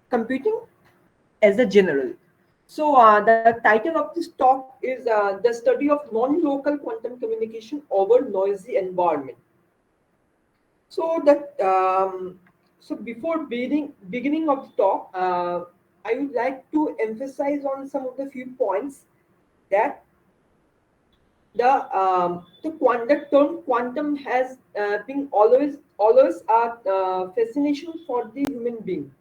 computing as a general. So the title of this talk is the study of non-local quantum communication over noisy environment. So that so before beginning of the talk, I would like to emphasize on some of the few points that the term quantum has been always a fascination for the human being.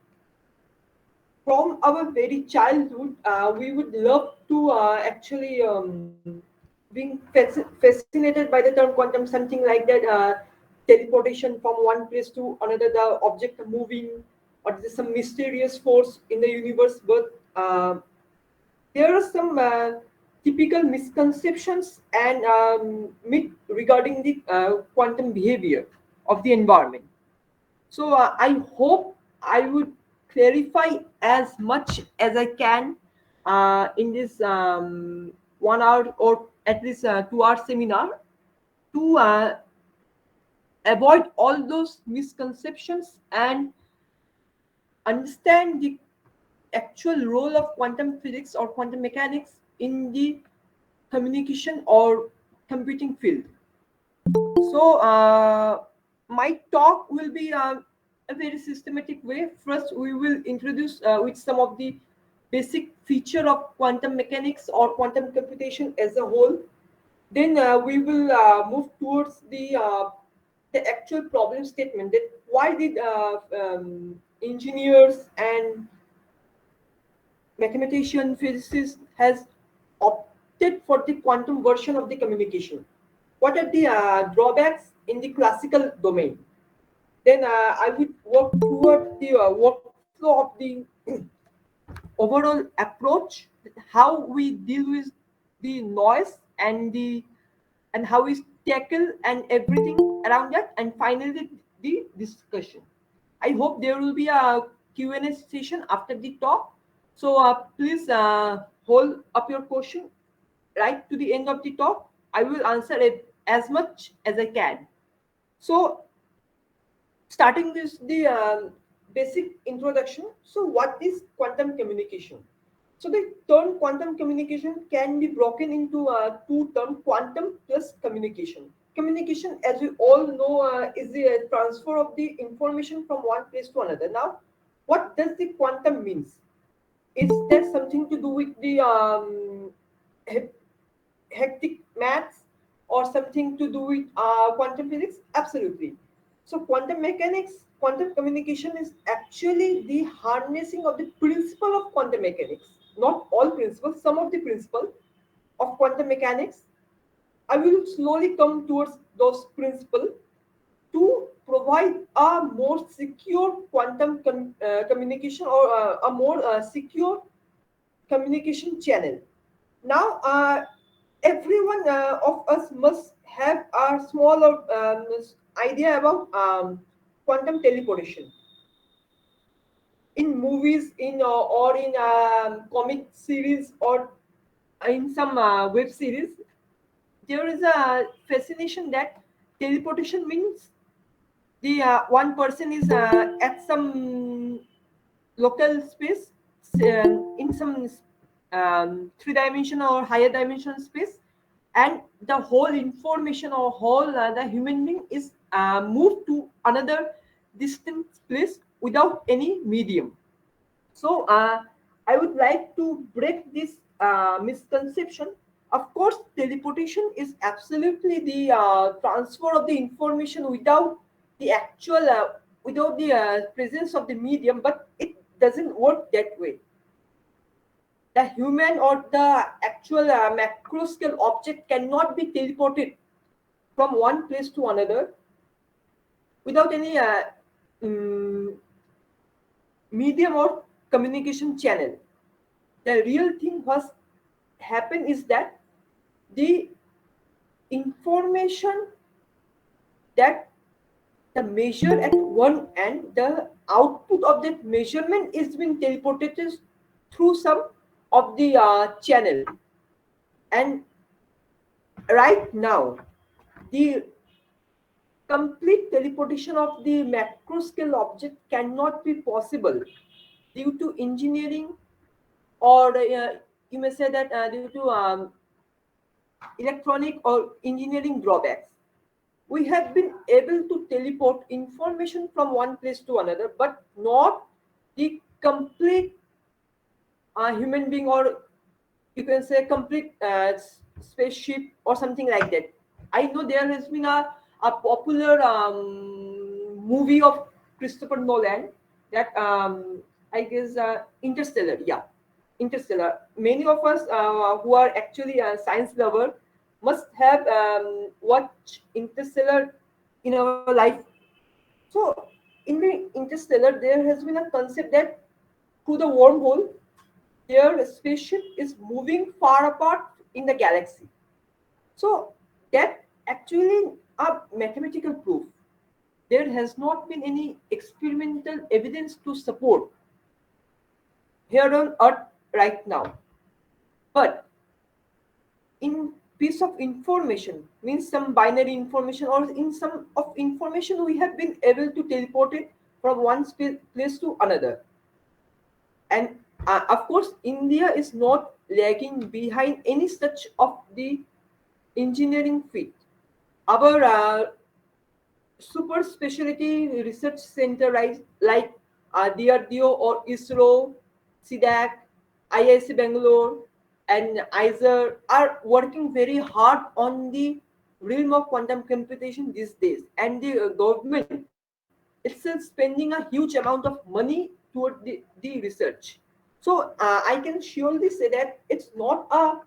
From our very childhood, we would love to actually being fascinated by the term quantum, something like that, teleportation from one place to another, the object moving, or there's some mysterious force in the universe. But there are some typical misconceptions and myth regarding the quantum behavior of the environment. So I hope I would clarify as much as I can in this 1 hour or at least 2 hour seminar to avoid all those misconceptions and understand the actual role of quantum physics or quantum mechanics in the communication or computing field. So, my talk will be a very systematic way. First, we will introduce with some of the basic feature of quantum mechanics or quantum computation as a whole. Then we will move towards the actual problem statement. That why did engineers and mathematician physicist has opted for the quantum version of the communication? What are the drawbacks in the classical domain? Then I would work toward the workflow of the overall approach, how we deal with the noise and how we tackle and everything around that, and finally the discussion. I hope there will be a Q&A session after the talk. So please hold up your question right to the end of the talk. I will answer it as much as I can. So starting this the basic introduction. So what is quantum communication? So the term quantum communication can be broken into two terms: quantum plus communication. Communication, as we all know, is the transfer of the information from one place to another. Now, what does the quantum means? Is there something to do with the hectic maths or something to do with quantum physics? Absolutely. So, quantum mechanics, quantum communication is actually the harnessing of the principle of quantum mechanics. Not all principles, some of the principle of quantum mechanics. I will slowly come towards those principles to provide a more secure quantum communication or a more secure communication channel. Now, everyone of us must have a small idea about quantum teleportation. In movies, in or in comic series, or in some web series, there is a fascination that teleportation means the one person is at some local space, in some three-dimensional or higher dimensional space, and the whole information or whole the human being is moved to another distant place without any medium. So I would like to break this misconception. Of course, teleportation is absolutely the transfer of the information without the presence of the medium, but it doesn't work that way. The human or the actual macro scale object cannot be teleported from one place to another without any mm, medium or communication channel. The real thing was happen is that the information that the measure at one end, the output of that measurement is being teleported through some of the channel. And right now, the complete teleportation of the macro scale object cannot be possible due to engineering, or you may say that due to electronic or engineering drawbacks. We have been able to teleport information from one place to another, but not the complete human being, or you can say complete spaceship or something like that. I know there has been a popular movie of Christopher Nolan, that I guess Interstellar. Yeah, Interstellar. Many of us who are actually a science lover must have watched Interstellar in our life. So in the Interstellar, there has been a concept that through the wormhole, their spaceship is moving far apart in the galaxy. So that actually a mathematical proof. There has not been any experimental evidence to support here on Earth right now. But in piece of information, means some binary information, or in some of information, we have been able to teleport it from one place to another. And of course, India is not lagging behind any such of the engineering feat. Our super specialty research center, right, like DRDO or ISRO, CDAC, IIC Bangalore, and ISER are working very hard on the realm of quantum computation these days. And the government itself spending a huge amount of money toward the research. So I can surely say that it's not a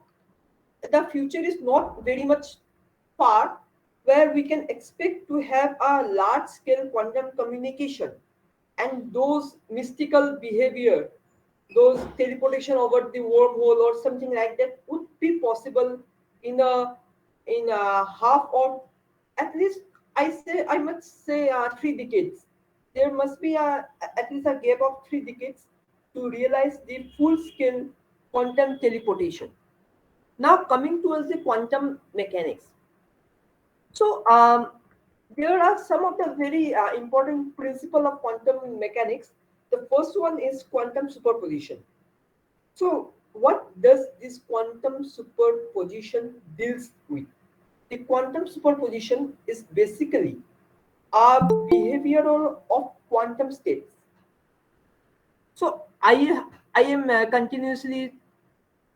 the future is not very much far, where we can expect to have a large scale quantum communication, and those mystical behavior, those teleportation over the wormhole or something like that would be possible in a half, or at least I must say 3 decades. There must be at least a gap of 3 decades to realize the full scale quantum teleportation. Now coming towards the quantum mechanics. So there are some of the very important principle of quantum mechanics. The first one is quantum superposition. So what does this quantum superposition deals with? The quantum superposition is basically a behavioral of quantum states. So I am continuously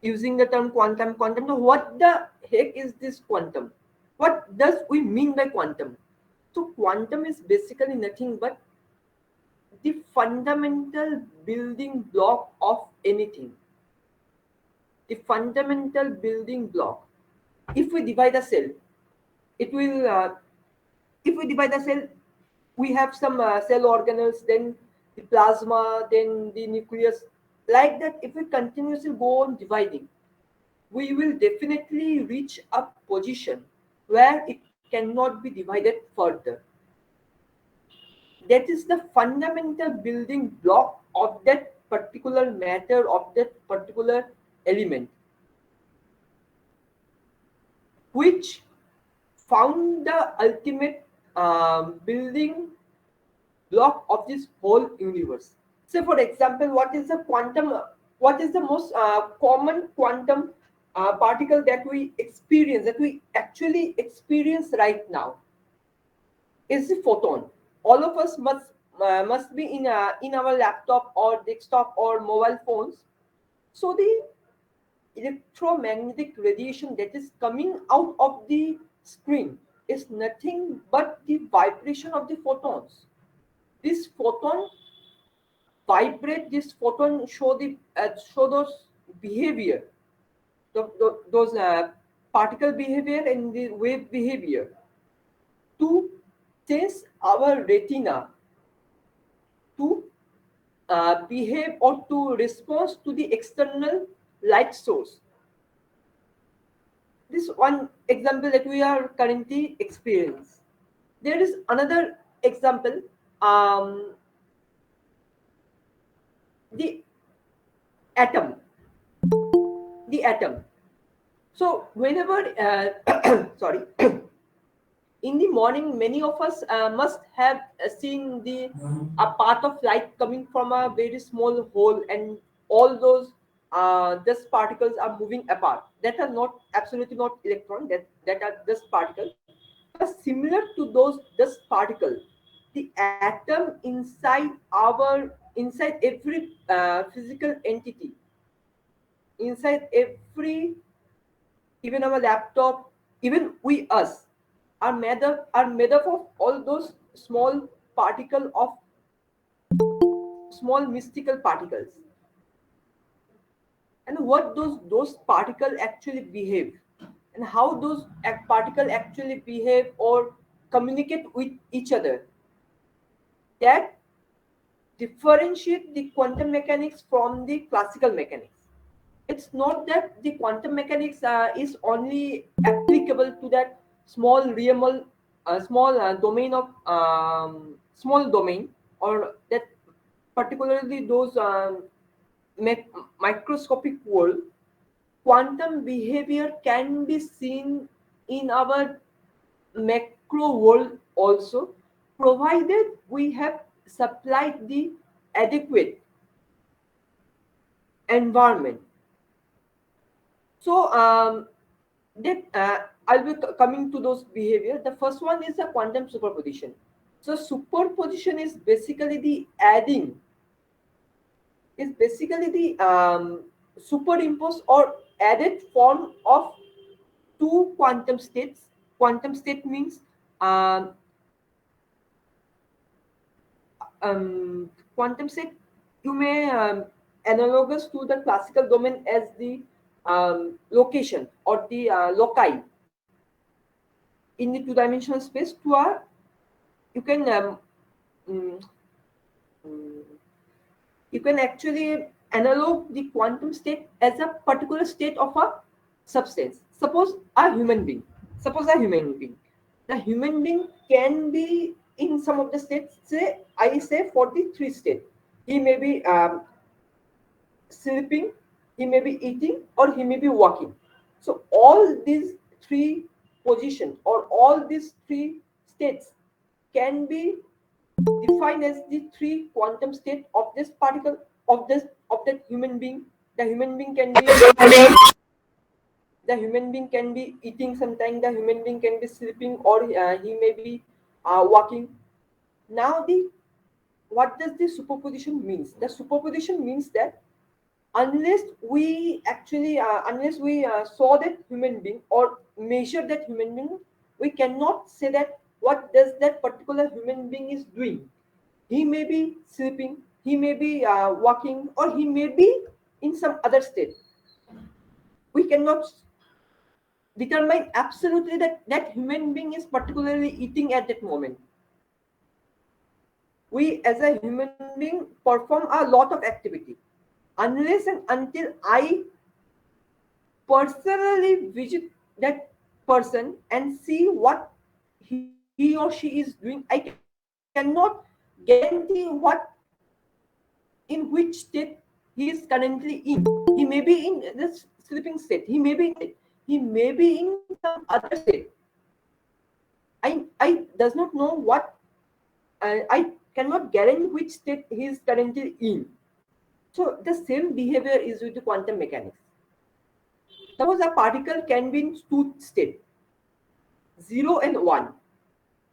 using the term quantum. Quantum. Now, what the heck is this quantum? What does we mean by quantum? So, quantum is basically nothing but the fundamental building block of anything. The fundamental building block. If we divide a cell, it will. If we divide the cell, we have some cell organelles, then the plasma, then the nucleus. Like that, if we continuously go on dividing, we will definitely reach a position where it cannot be divided further. That is the fundamental building block of that particular matter, of that particular element, which found the ultimate building block of this whole universe. Say, for example, what is the quantum? What is the most common quantum particle that we experience, that we actually experience right now? Is the photon. All of us must be in our laptop or desktop or mobile phones. So the electromagnetic radiation that is coming out of the screen is nothing but the vibration of the photons. This photon vibrate, this photon show those behavior, those particle behavior and the wave behavior, to change our retina to behave or to respond to the external light source. This one example that we are currently experiencing. There is another example, the atom. The atom. So whenever, sorry, in the morning, many of us must have seen the a part of light coming from a very small hole, and all those dust particles are moving apart. That are not absolutely not electron. That are dust particles. But similar to those dust particles, the atom inside every physical entity, inside every, even our laptop, even we us, are made up of all those small particle of small mystical particles. And what those particles actually behave, and how those particles actually behave or communicate with each other, that differentiate the quantum mechanics from the classical mechanics. It's not that the quantum mechanics is only applicable to that small domain of small domain, or that particularly those microscopic world. Quantum behavior can be seen in our macro world also, provided we have supplied the adequate environment. So that I'll be coming to those behavior. The first one is the quantum superposition. So superposition is basically the superimposed or added form of two quantum states. Quantum state means um, quantum state, you may analogous to the classical domain as the location or the loci in the two-dimensional space. To a, you can mm, mm, you can actually analog the quantum state as a particular state of a substance. Suppose a human being. The human being can be in some of the states. Say I say 43 state. He may be sleeping, he may be eating, or he may be walking. So all these three positions or all these three states can be defined as the three quantum state of this particle, of that human being. The human being can be the human being can be eating sometime, the human being can be sleeping, or he may be walking. Now the what does the superposition means? The superposition means that unless we saw that human being or measure that human being, we cannot say that what does that particular human being is doing. He may be sleeping, he may be walking, or he may be in some other state. We cannot determine absolutely that that human being is particularly eating at that moment. We as a human being perform a lot of activity. Unless and until I personally visit that person and see what he or she is doing, I cannot guarantee in which state he is currently in. He may be in this sleeping state, he may be in state, he may be in some other state. I does not know what, I cannot guarantee which state he is currently in. So the same behavior is with the quantum mechanics. Suppose a particle can be in two states, 0 and 1.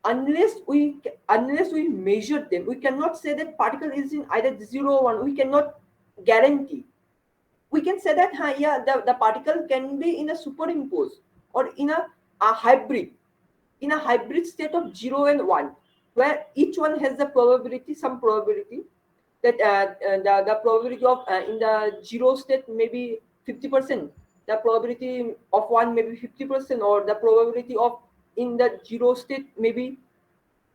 Unless we measure them, we cannot say that particle is in either 0 or 1. We cannot guarantee. We can say that yeah, the particle can be in a superimpose or in a hybrid, in a hybrid state of 0 and 1, where each one has the probability, some probability, that the probability of in the 0 state may be 50%, the probability of 1 may be 50%, or the probability of in the 0 state may be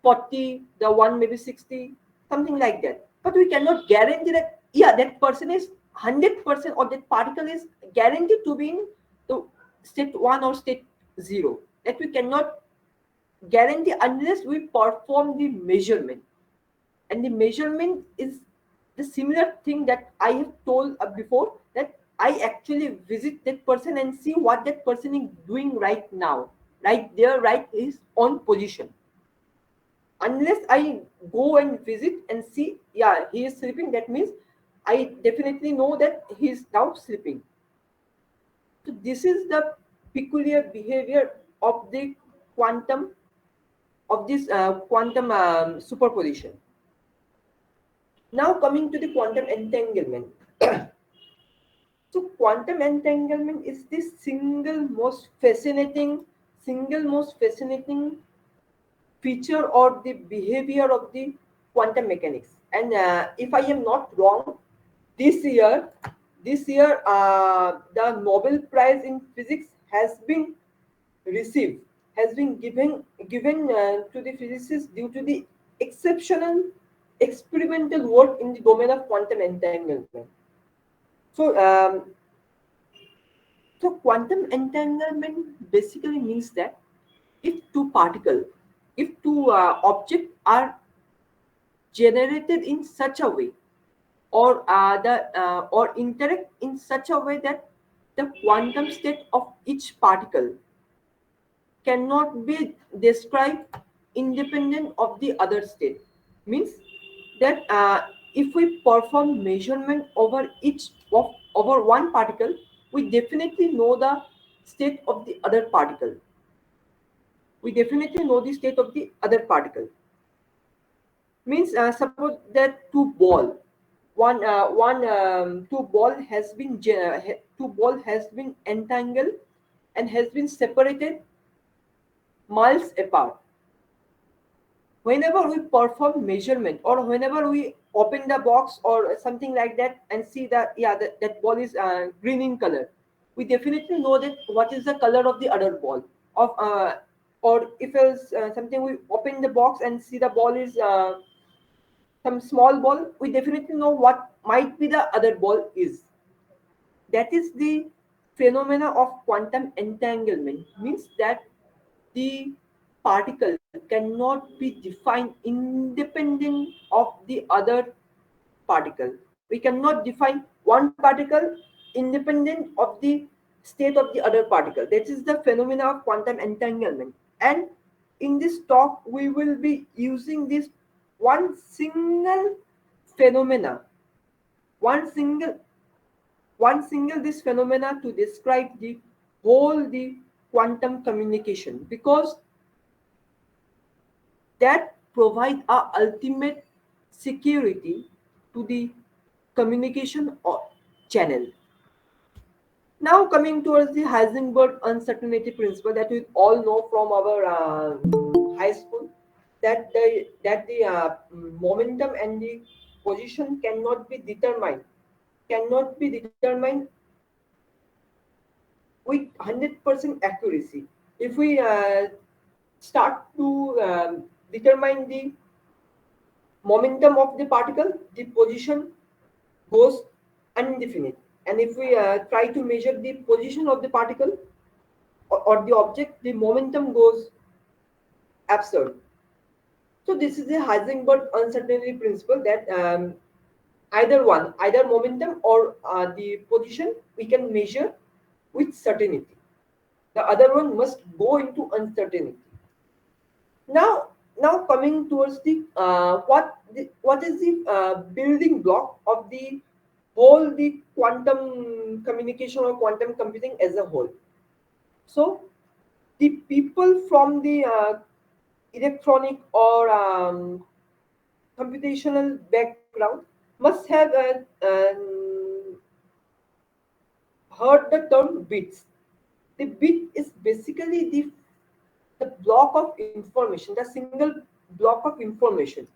40, the 1 maybe 60, something like that. But we cannot guarantee that yeah, that person is 100%, or that particle is guaranteed to be in the state 1 or state 0. That we cannot guarantee unless we perform the measurement. And the measurement is the similar thing that I have told before, that I actually visit that person and see what that person is doing right now. right there, right his own position. Unless I go and visit and see, yeah, he is sleeping, that means I definitely know that he is now sleeping. So this is the peculiar behavior of the quantum, of this quantum superposition. Now coming to the quantum entanglement. So quantum entanglement is the single most fascinating feature or the behavior of the quantum mechanics. And if I am not wrong, this year, the Nobel Prize in Physics has been received, has been given to the physicists due to the exceptional experimental work in the domain of quantum entanglement. So, so quantum entanglement basically means that if two particle, if two objects are generated in such a way, or interact in such a way that the quantum state of each particle cannot be described independent of the other state, means that if we perform measurement over each of over one particle, we definitely know the state of the other particle. We definitely know the state of the other particle. Means suppose that two ball has been two ball has been entangled and has been separated miles apart. Whenever we perform measurement, or whenever we open the box or something like that and see that, yeah, that ball is green in color, we definitely know that what is the color of the other ball of or if it's something, we open the box and see the ball is some small ball, we definitely know what might be the other ball is. That is the phenomena of quantum entanglement, means that the particle cannot be defined independent of the other particle. We cannot define one particle independent of the state of the other particle. That is the phenomena of quantum entanglement. And in this talk, we will be using this one single phenomena, one single one single this phenomena to describe the whole the quantum communication, because that provide a ultimate security to the communication channel. Now coming towards the Heisenberg uncertainty principle that we all know from our high school, that the momentum and the position cannot be determined with 100% accuracy. If we start to determine the momentum of the particle, the position goes indefinite. And if we try to measure the position of the particle or the object, the momentum goes absurd. So this is the Heisenberg uncertainty principle, that either momentum or the position we can measure with certainty. The other one must go into uncertainty. Now coming towards the what is the building block of the whole the quantum communication or quantum computing as a whole. So the people from the electronic or computational background must have heard the term bits. The bit is basically the block of information, the single block of information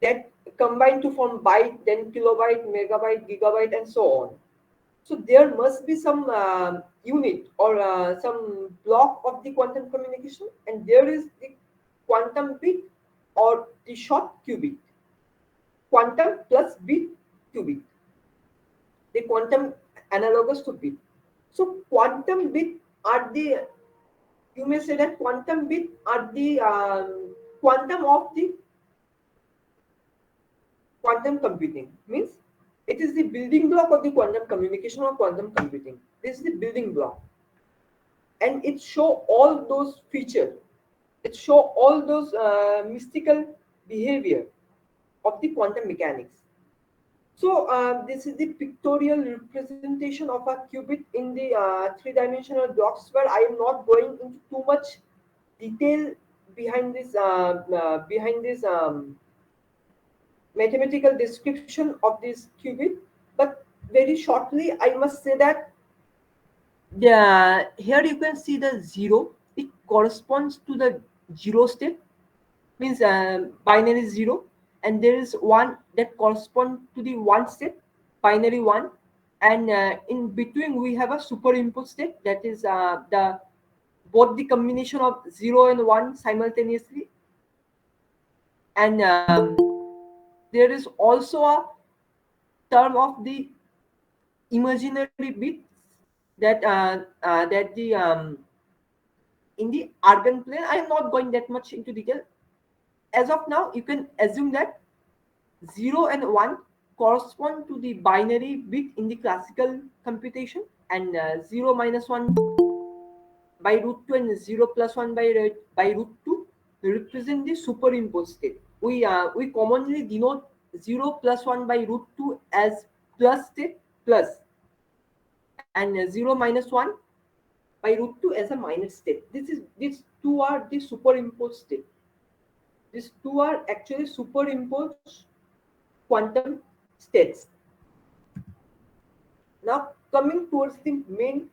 that combine to form byte, then kilobyte, megabyte, gigabyte, and so on. So there must be some unit or some block of the quantum communication, and there is the quantum bit or the short qubit. Quantum plus bit qubit. The quantum analogous to bit. So quantum bit are the, you may say that quantum bit are the quantum of the quantum computing, means it is the building block of the quantum communication or quantum computing. This is the building block. and it show all those features. It show all those mystical behavior of the quantum mechanics. So this is the pictorial representation of a qubit in the three-dimensional blocks, where I am not going into too much detail behind this mathematical description of this qubit. But very shortly, I must say that here you can see the zero. It corresponds to the zero state, means binary zero, and there is one that corresponds to the one state, binary one, and in between we have a superimposed state, that is the both the combination of zero and one simultaneously, and there is also a term of the imaginary bits that the in the argon plane. I am not going that much into detail. As of now, you can assume that 0 and 1 correspond to the binary bit in the classical computation, and 0 minus 1 by root 2 and 0 plus 1 by root 2 represent the superimposed state. We commonly denote 0 plus 1 by root 2 as plus state plus, and 0 minus 1 by root 2 as a minus state. These two are the superimposed state. These two are actually superimposed quantum states. Now coming towards the main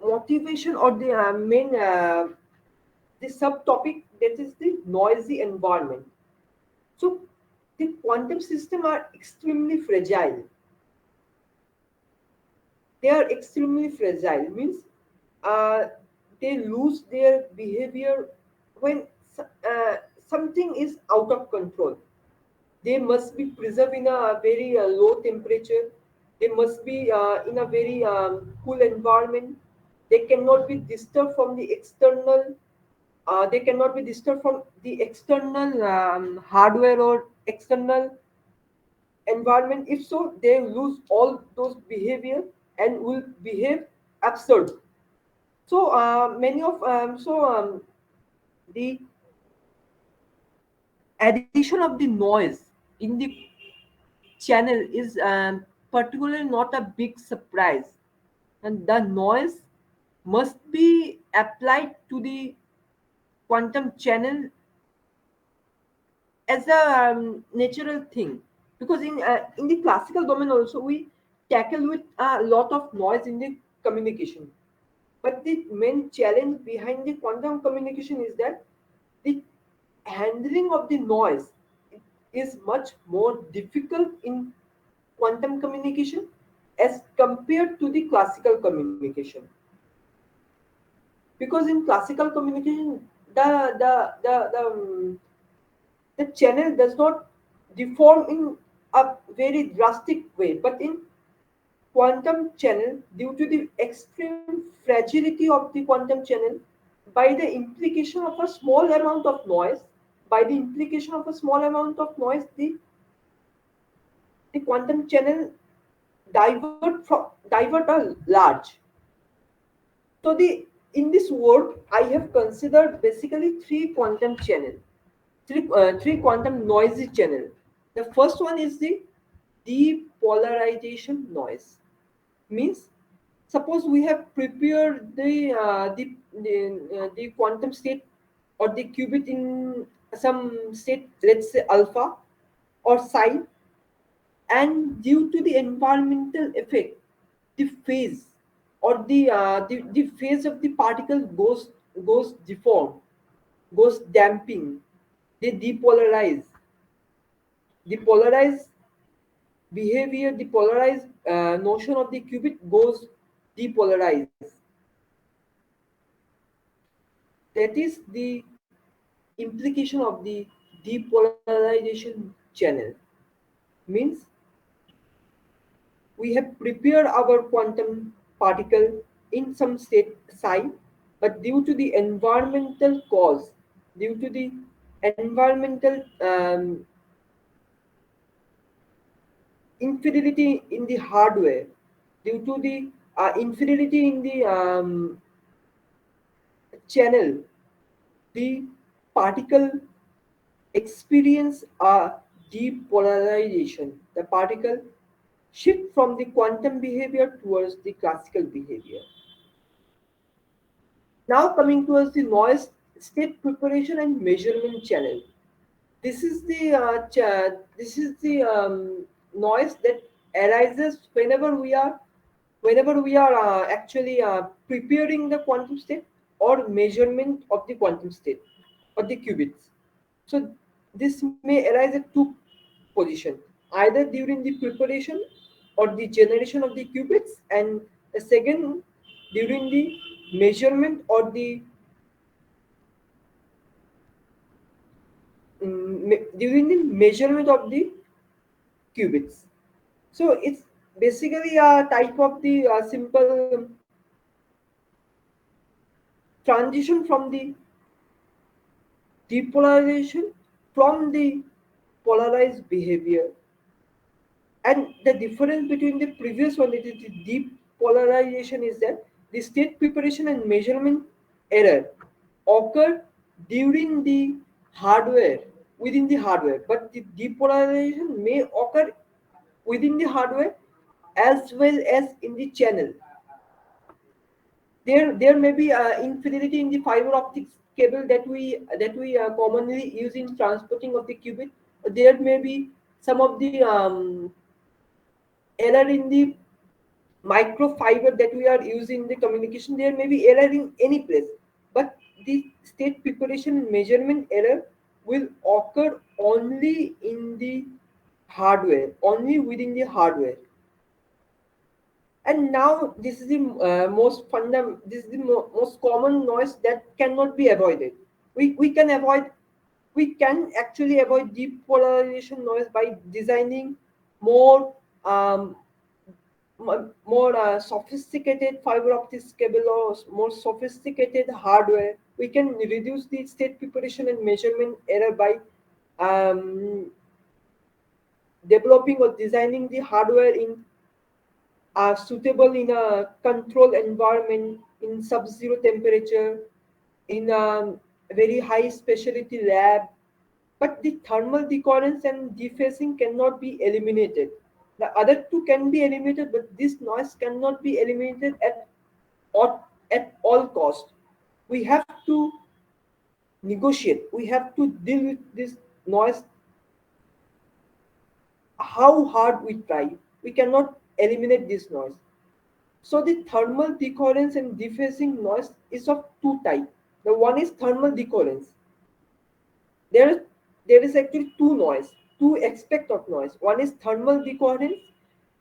motivation, or the main the subtopic, that is the noisy environment. So the quantum system are extremely fragile. They are extremely fragile, means uh, they lose their behavior when something is out of control. They must be preserved in a very low temperature. They must be in a very cool environment. They cannot be disturbed from the external. They cannot be disturbed from the external hardware or external environment. If so, they lose all those behavior and will behave absurd. So the addition of the noise in the channel is particularly not a big surprise, and the noise must be applied to the quantum channel as a natural thing, because in the classical domain also we tackle with a lot of noise in the communication. But the main challenge behind the quantum communication is that the handling of the noise is much more difficult in quantum communication as compared to the classical communication. Because in classical communication, the channel does not deform in a very drastic way, but in quantum channel, due to the extreme fragility of the quantum channel, by the implication of a small amount of noise, by the implication of a small amount of noise, the quantum channel divert a large. So the in this word, I have considered basically three quantum noisy channel. The first one is the depolarization noise. Means, suppose we have prepared the quantum state or the qubit in some state, let's say alpha or psi, and due to the environmental effect, the phase or the phase of the particle goes deformed, goes damping. They depolarize. The polarized behavior, the polarized notion of the qubit goes depolarized. That is the implication of the depolarization channel. Means we have prepared our quantum particle in some state psi, but due to the environmental cause, due to the environmental infidelity in the hardware, due to the infidelity in the channel, the particle experience a depolarization. The particle shift from the quantum behavior towards the classical behavior. Now coming towards the noise state preparation and measurement channel. This is the noise that arises whenever we are actually preparing the quantum state or measurement of the quantum state or the qubits. So this may arise at two positions, either during the preparation or the generation of the qubits, and the second during the measurement or the during the measurement of the qubits. So it's basically a type of the simple transition from the depolarization from the polarized behavior. And the difference between the previous one, it is the depolarization, is that the state preparation and measurement error occur during the hardware, within the hardware, but the depolarization may occur within the hardware as well as in the channel. There may be infidelity in the fiber optics cable that we commonly use in transporting of the qubit. There may be some of the error in the microfiber that we are using in the communication. There may be error in any place, but the state preparation and measurement error will occur only in the hardware, only within the hardware. And now this is the this is the most common noise that cannot be avoided. We can avoid, we can actually avoid depolarization noise by designing more more sophisticated fiber optics cable or more sophisticated hardware. We can reduce the state preparation and measurement error by um, developing or designing the hardware in are suitable in a controlled environment, in sub-zero temperature, in a very high specialty lab. But the thermal decoherence and defacing cannot be eliminated. The other two can be eliminated, but this noise cannot be eliminated at all cost. We have to negotiate. We have to deal with this noise how hard we try. We cannot eliminate this noise. So the thermal decoherence and defacing noise is of two types. The one is thermal decoherence. There, there is actually two noise, two aspect of noise. One is thermal decoherence,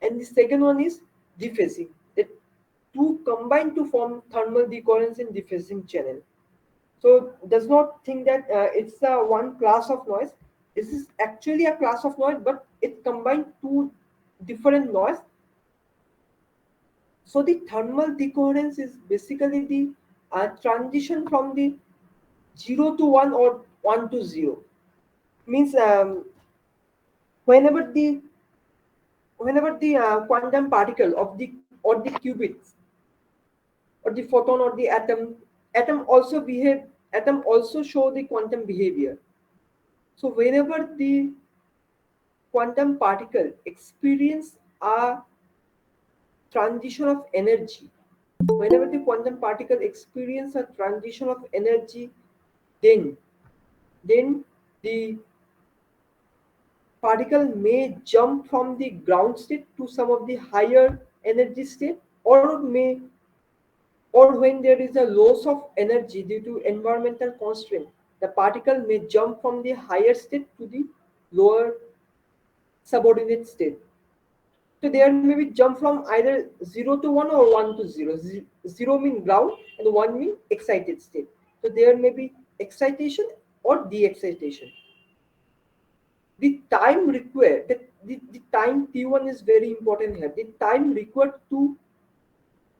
and the second one is defacing. The two combine to form thermal decoherence and defacing channel. So does not think that it's a one class of noise. This is actually a class of noise, but it combined two different noise. So the thermal decoherence is basically the transition from the 0 to 1 or 1 to 0. Means whenever the quantum particle of the or the qubits or the photon or the atom also show the quantum behavior. So whenever the quantum particle experience a transition of energy, whenever the quantum particle experience a transition of energy, then then the particle may jump from the ground state to some of the higher energy state, or when there is a loss of energy due to environmental constraint, the particle may jump from the higher state to the lower subordinate state. So there may be jump from either 0 to 1 or 1 to 0. 0 mean ground and 1 mean excited state. So there may be excitation or de-excitation. The time required, the time t1 is very important here. The time required to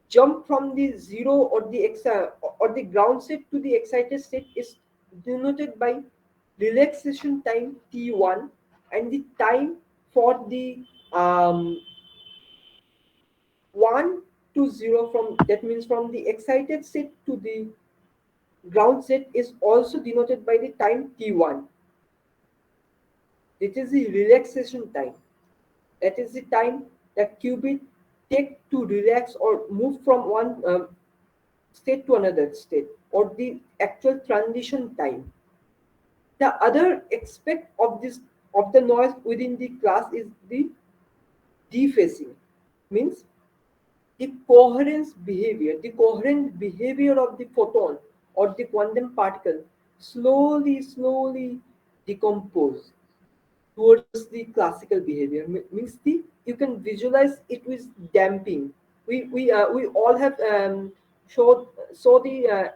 jump from the 0 or the ground state to the excited state is denoted by relaxation time t1, and the time for the 1 to 0, from that means from the excited state to the ground state is also denoted by the time t1. It is the relaxation time. That is the time that qubit take to relax or move from one state to another state, or the actual transition time. The other aspect of this of the noise within the class is the defacing. Means the coherent behavior of the photon or the quantum particle slowly decompose towards the classical behavior. Means the you can visualize it with damping. We all have showed saw the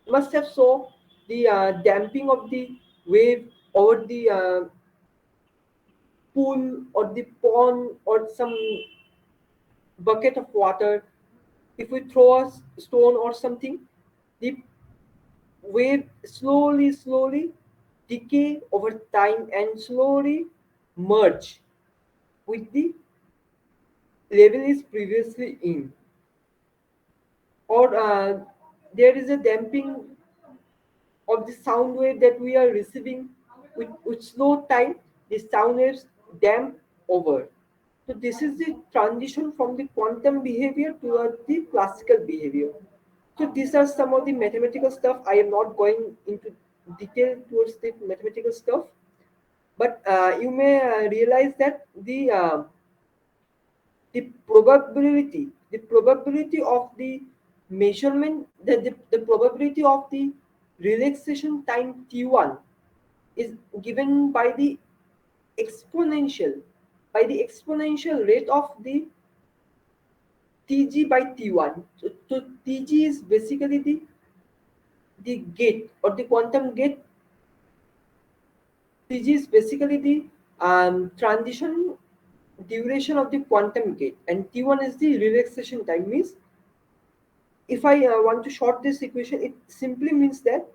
must have saw the damping of the wave over the pool or the pond or some bucket of water. If we throw a stone or something, the wave slowly decay over time and slowly merge with the level is previously in. Or there is a damping of the sound wave that we are receiving with slow time, the sound waves damp over. So this is the transition from the quantum behavior toward the classical behavior. So these are some of the mathematical stuff. I am not going into detail towards the mathematical stuff, but you may realize that the probability of the measurement, the probability of the relaxation time t1 is given exponential by the exponential rate of the tg by t1. So tg is basically the gate or the quantum gate. Tg is basically the transition duration of the quantum gate, and t1 is the relaxation time. Means if I want to short this equation, it simply means that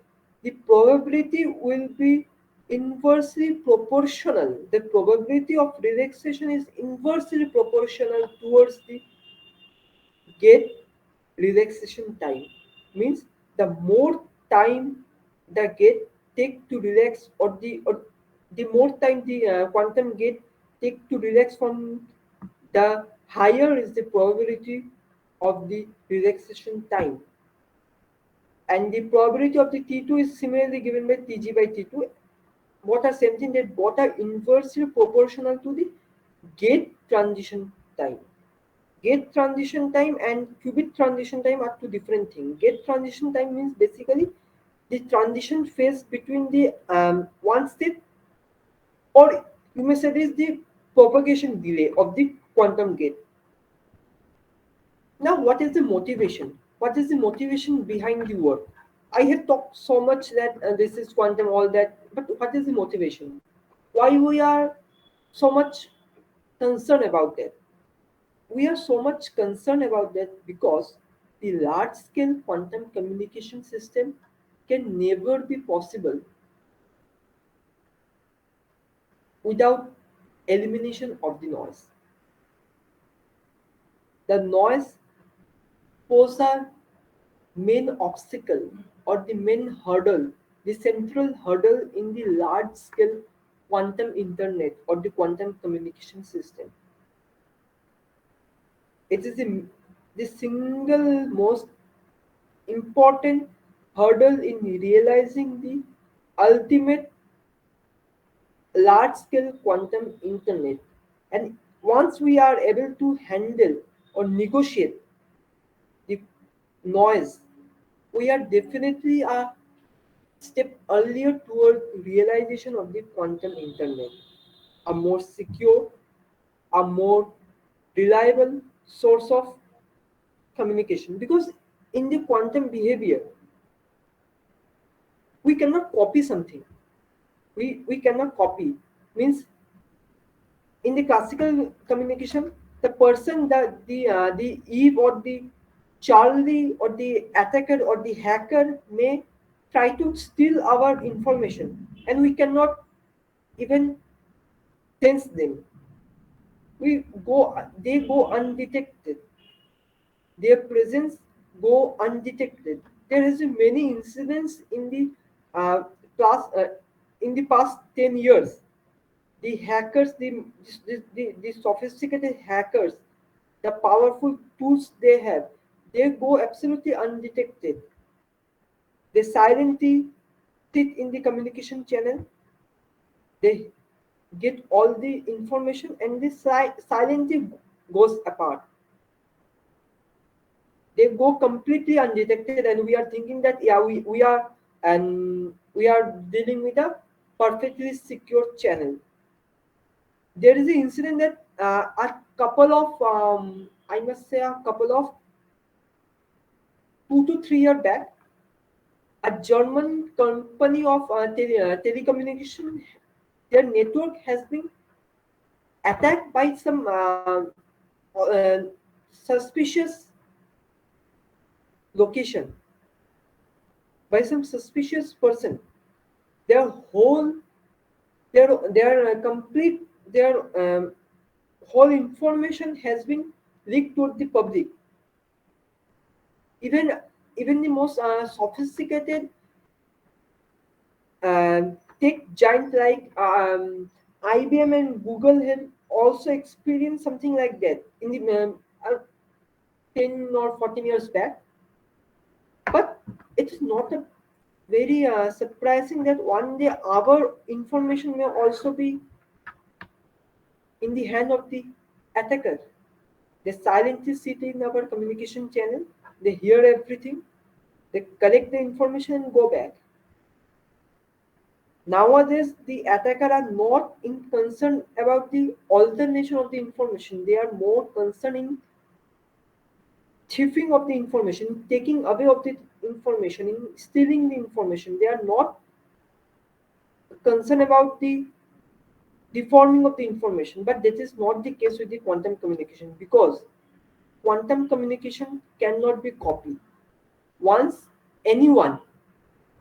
the probability will be inversely proportional. The probability of relaxation is inversely proportional towards the gate relaxation time. Means the more time the gate take to relax, or the more time the quantum gate take to relax from, the higher is the probability of the relaxation time. And the probability of the T2 is similarly given by Tg by T2. What are same thing, that both are inversely proportional to the gate transition time. Gate transition time and qubit transition time are two different things. Gate transition time means basically the transition phase between the one state, or you may say this the propagation delay of the quantum gate. Now, what is the motivation? What is the motivation behind the work? I have talked so much that this is quantum, all that, but what is the motivation? Why we are so much concerned about that? We are so much concerned about that because the large scale quantum communication system can never be possible without elimination of the noise. The noise poses a main obstacle or the main hurdle, the central hurdle in the large scale quantum internet or the quantum communication system. It is the single most important hurdle in realizing the ultimate large scale quantum internet. And once we are able to handle or negotiate the noise, we are definitely a step earlier toward realization of the quantum internet, a more secure, a more reliable source of communication. Because in the quantum behavior, we cannot copy something. We cannot copy. Means in the classical communication, the person, the Eve or the Charlie or the attacker or the hacker may try to steal our information, and we cannot even sense them. They go undetected. Their presence go undetected. there has been many incidents uh, class in the past 10 years. The hackers, the sophisticated hackers, the powerful tools they have, they go absolutely undetected. They silently sit in the communication channel. They get all the information and they silently goes apart. They go completely undetected, and we are thinking that yeah, we are dealing with a perfectly secure channel. There is an incident that a couple of I must say a couple of 2 to 3 year back, a German company of telecommunication, their network has been attacked by some uh, suspicious location, by some suspicious person. Their whole their complete their whole information has been leaked to the public. Even even the most sophisticated tech giant like IBM and Google have also experienced something like that in the 10 or 14 years back. But it is not a very surprising that one day our information may also be in the hand of the attacker. They silently sit in our communication channel, they hear everything, they collect the information and go back. Nowadays, the attacker are not in concern about the alternation of the information. They are more concerned in thieving of the information, taking away of the information, in stealing the information. They are not concerned about the deforming of the information. But that is not the case with the quantum communication, because quantum communication cannot be copied. Once anyone,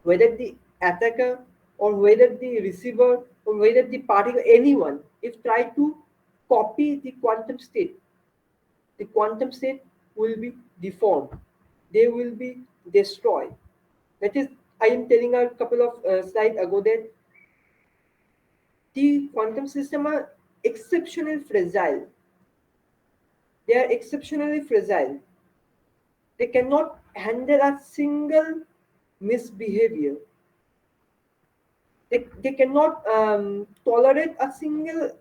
whether the attacker or whether the receiver or whether the particle, anyone, if try to copy the quantum state will be deformed. They will be destroyed. That is, I am telling a couple of slides ago that the quantum system are exceptionally fragile. They are exceptionally fragile. They cannot handle a single misbehavior. They cannot tolerate a single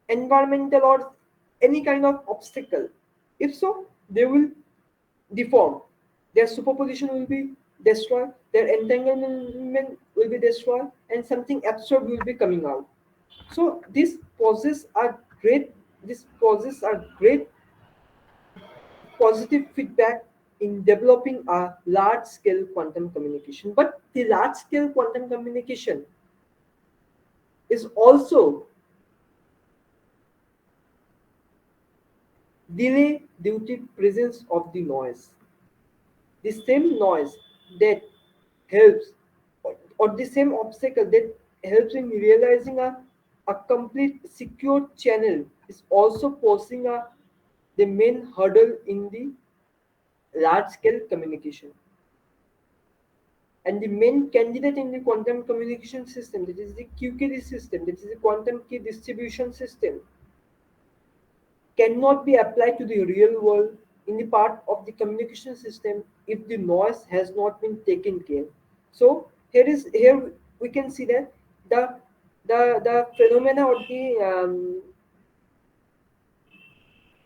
environmental or any kind of obstacle. If so, they will deform. Their superposition will be destroyed, their entanglement will be destroyed, and something absurd will be coming out. So this poses a great positive feedback in developing a large scale quantum communication. But the large scale quantum communication is also delay due to presence of the noise. The same noise that helps, or the same obstacle that helps in realizing a complete secure channel is also posing the main hurdle in the large scale communication. And the main candidate in the quantum communication system, that is the QKD system, that is the quantum key distribution system, cannot be applied to the real world in the part of the communication system if the noise has not been taken care. So here we can see that the the phenomena or the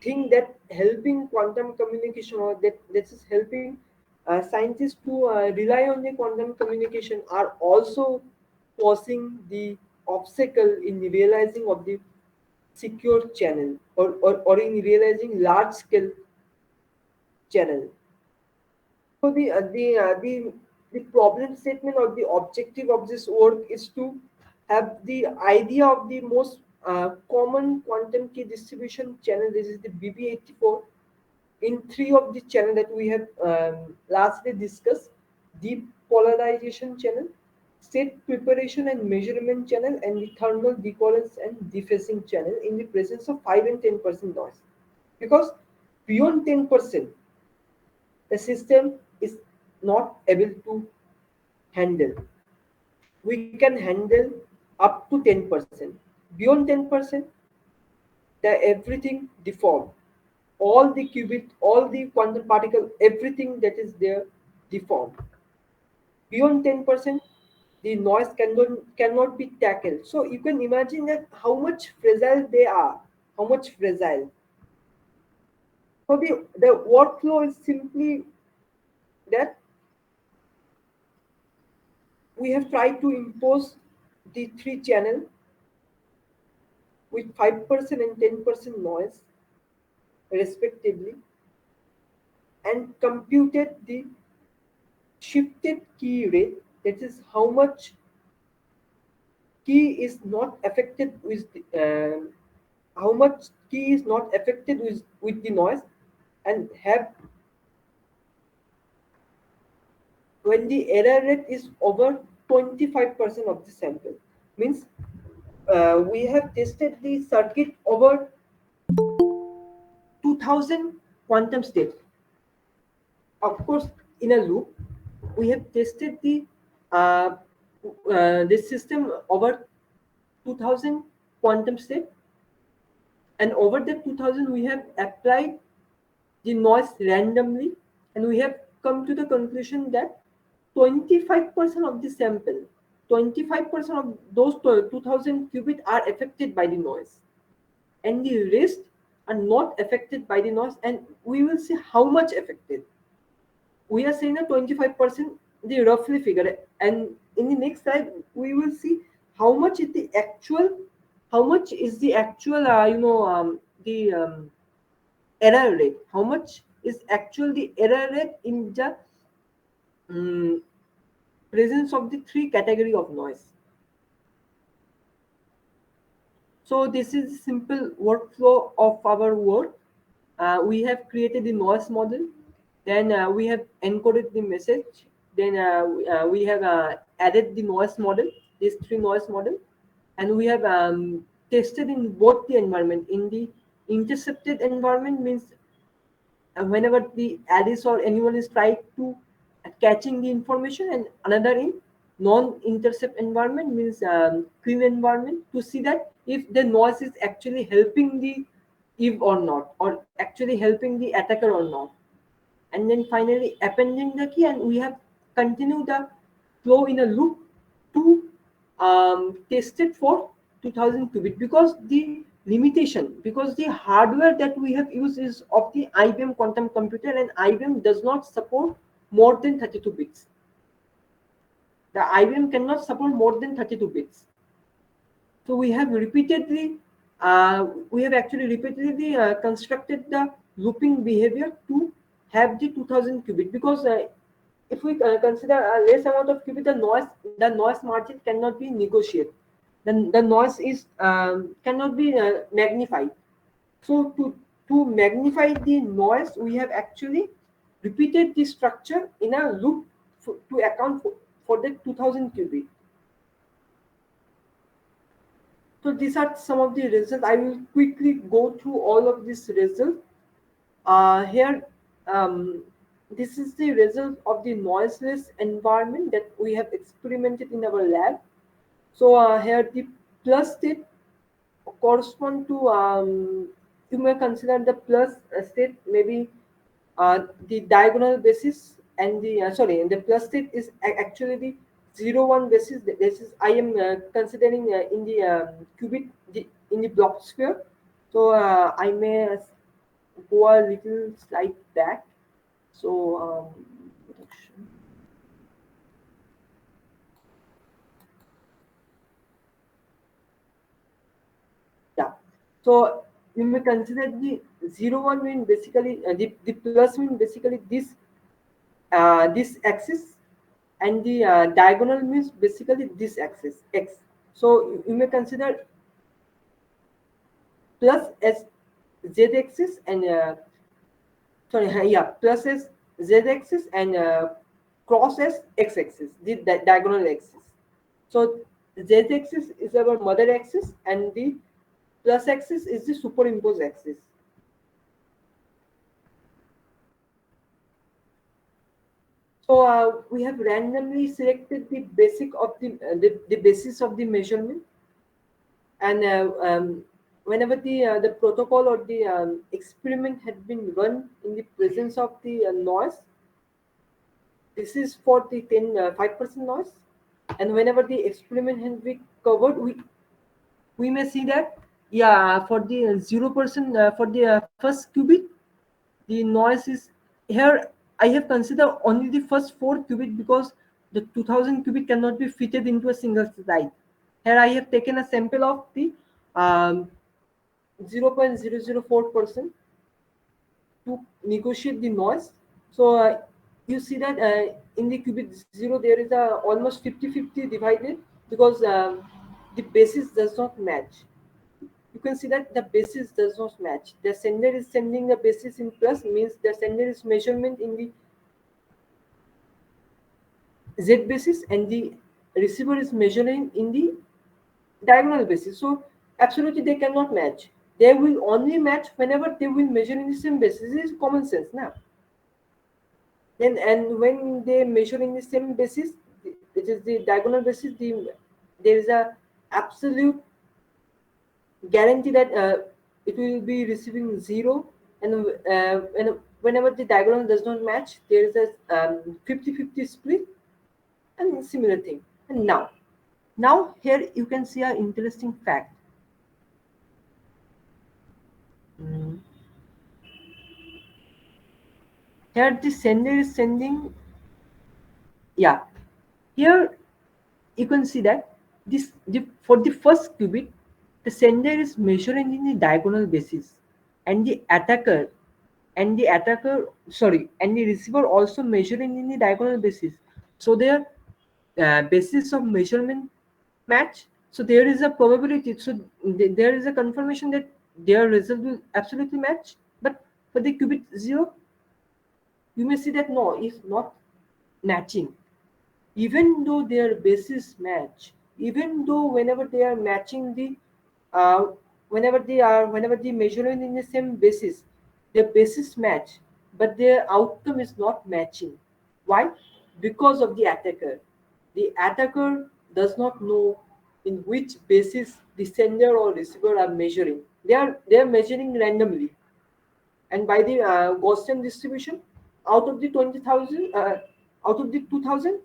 thing that helping quantum communication, or that is helping scientists to rely on the quantum communication, are also posing the obstacle in realizing of the secure channel, or in realizing large scale channel. So the problem statement or the objective of this work is to have the idea of the most common quantum key distribution channel. This is the BB84 in three of the channel that we have lastly discussed: deep polarization channel, state preparation and measurement channel, and the thermal decoherence and defacing channel in the presence of 5 and 10% noise. Because beyond 10%, the system is not able to handle. We can handle up to 10%. Beyond 10%, the everything deform. All the qubit, all the quantum particle, everything that is there deform. Beyond 10%, the noise cannot be tackled. So you can imagine that how much fragile they are, how much fragile. So the workflow is simply that we have tried to impose the three channel with 5% and 10% noise respectively, and computed the shifted key rate, that is how much key is not affected with how much key is not affected with the noise, and have when the error rate is over 25% of the sample. Means we have tested the circuit over 2000 quantum states. Of course, in a loop, we have tested the this system over 2000 quantum state, and over the 2000 we have applied the noise randomly, and we have come to the conclusion that 25% of the sample, 25% of those 2000 qubits are affected by the noise, and the rest are not affected by the noise, and we will see how much affected. We are saying that 25%, the roughly figure, and in the next slide we will see how much is the actual, how much is the actual the error rate, how much is actual the error rate in the um, presence of the three category of noise. So this is simple workflow of our work. We have created the noise model, then we have encoded the message, then we have added the noise model, these three noise model, and we have tested in both the environment. In the intercepted environment means whenever the Alice or anyone is trying to catching the information, and another in non-intercept environment means clean environment, to see that if the noise is actually helping the eve or not, or actually helping the attacker or not. And then finally appending the key, and we have continued the flow in a loop to test it for 2000 qubit, because the limitation, because the hardware that we have used is of the IBM quantum computer, and IBM does not support more than 32 bits. The IBM cannot support more than 32 bits. So we have actually repeatedly constructed the looping behavior to have the 2000 qubit, because if we consider a less amount of qubit, the noise margin cannot be negotiated. Then the noise is cannot be magnified. So to magnify the noise, we have actually repeated the structure in a loop to account for the 2000 qubit. So these are some of the results. I will quickly go through all of these results. Here, this is the result of the noiseless environment that we have experimented in our lab. So here the plus state correspond to, you may consider the plus state maybe the diagonal basis, and the sorry, the plus state is actually the 0 1 basis. This is I am considering in the qubit, in the block sphere. So I may go a little slide back. So yeah. So you may consider the 0 1 mean basically the plus mean basically this axis, and the diagonal means basically this axis x. So you may consider plus as z axis, and sorry, yeah, plus as z axis, and cross as x axis, the diagonal axis. So z axis is our mother axis, and the plus axis is the superimposed axis. So we have randomly selected the basic of the basis of the measurement, and whenever the protocol or the experiment had been run in the presence of the noise, this is for the 5% noise, and whenever the experiment has been covered, we may see that, yeah, for the 0% for the first qubit, the noise is here. I have considered only the first 4 qubit because the 2000 qubit cannot be fitted into a single slide. Here I have taken a sample of the 0.004% to negotiate the noise. So you see that in the qubit 0 there is a almost 50-50 divided, because the basis does not match. You can see that the basis does not match. The sender is sending the basis in plus, means the sender is measurement in the z basis, and the receiver is measuring in the diagonal basis. So absolutely they cannot match. They will only match whenever they will measure in the same basis. This is common sense now. Then and when they measure in the same basis, which is the diagonal basis, there is a absolute guarantee that it will be receiving zero, and whenever the diagonal does not match, there is a 50-50 split, and similar thing. And now here you can see an interesting fact. Mm. Here the sender is sending, yeah, here you can see that for the first qubit, the sender is measuring in the diagonal basis, and the receiver also measuring in the diagonal basis. So their basis of measurement match. So there is a probability. So there is a confirmation that their result will absolutely match. But for the qubit 0, you may see that no, it's not matching, even though their bases match, even though whenever they are matching uh, whenever they measuring in the same basis, their bases match, but their outcome is not matching. Why? Because of the attacker. The attacker does not know in which basis the sender or receiver are measuring. They are measuring randomly, and by the Gaussian distribution, out of the 20,000, out of the 2,000,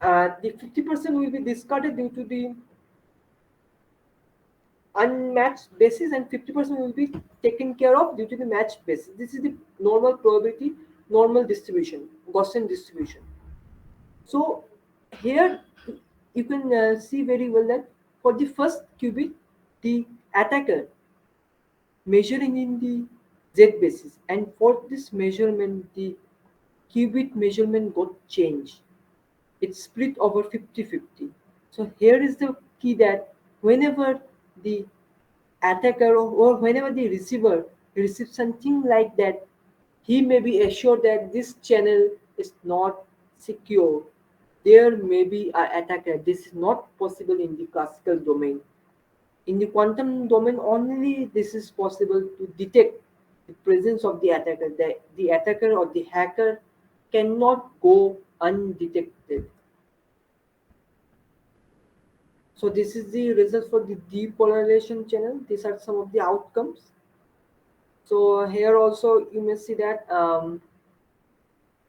the 50% will be discarded due to the unmatched basis, and 50% will be taken care of due to the matched basis. This is the normal probability, normal distribution, Gaussian distribution. So here you can see very well that for the first qubit, the attacker measuring in the z basis, and for this measurement the qubit measurement got changed. It's split over 50-50. So here is the key, that whenever the attacker or whenever the receiver receives something like that, he may be assured that this channel is not secure. There may be an attacker. This is not possible in the classical domain. In the quantum domain only this is possible to detect the presence of the attacker. The attacker or the hacker cannot go undetected. So this is the result for the depolarization channel. These are some of the outcomes. So here also you may see that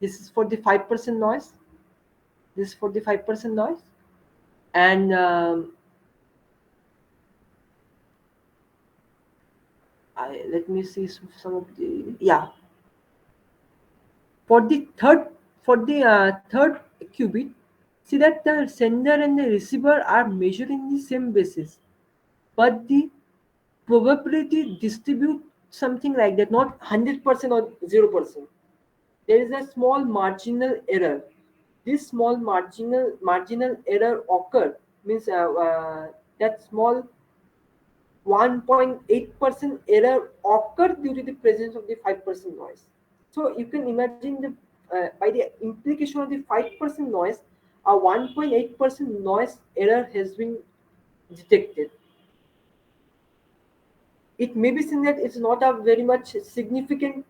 this is for the 5% noise. This is for the 5% noise, and let me see some of the, yeah, for the third qubit. See that the sender and the receiver are measuring the same basis, but the probability distribute something like that, not 100% or 0%. There is a small marginal error. This small marginal error occur, means that small 1.8% error occur due to the presence of the 5% noise. So you can imagine by the implication of the 5% noise, a 1.8% noise error has been detected. It may be seen that it's not a very much significant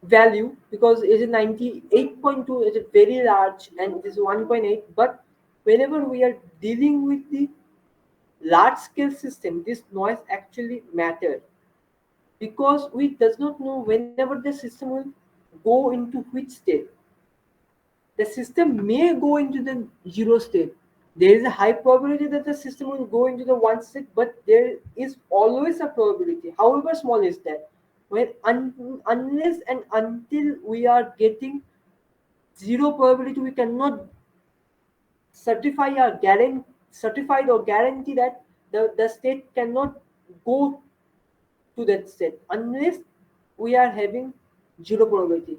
value because it is 98.2 is very large and it is 1.8. But whenever we are dealing with the large scale system, this noise actually matter because we does not know whenever the system will go into which state. The system may go into the zero state. There is a high probability that the system will go into the one state, but there is always a probability, however small is that, when unless and until we are getting zero probability, we cannot certified or guarantee that the state cannot go to that state unless we are having zero probability.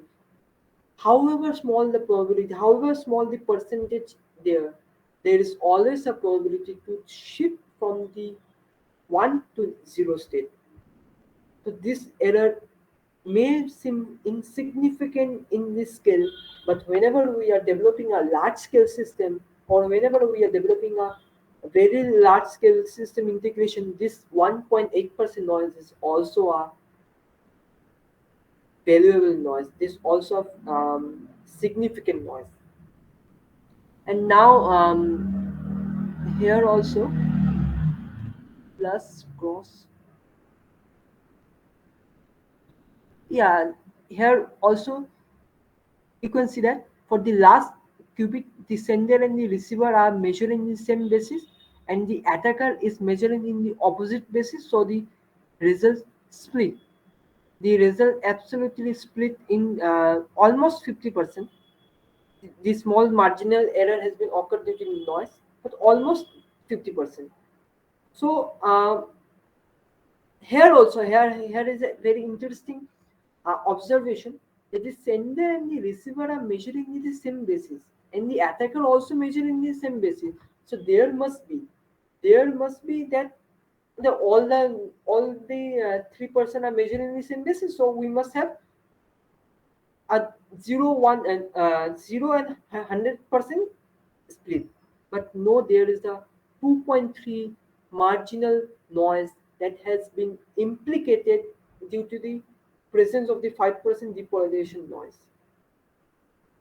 However small the probability, however small the percentage there, there is always a probability to shift from the 1 to 0 state. So this error may seem insignificant in this scale, but whenever we are developing a large scale system or whenever we are developing a very large scale system integration, this 1.8% noise is also a valuable noise. This also significant noise. And now here also plus cross, yeah, here also you can see that for the last qubit, the sender and the receiver are measuring the same basis and the attacker is measuring in the opposite basis, so the result split. The result absolutely split in almost 50%. The small marginal error has been occurred due to noise, but almost 50%. So here is a very interesting observation that the sender and the receiver are measuring in the same basis and the attacker also measuring the same basis. So there must be that all the three-person are measuring the same basis, so we must have a 0 and split. But no, there is a 2.3 marginal noise that has been implicated due to the presence of the 5% depolarization noise.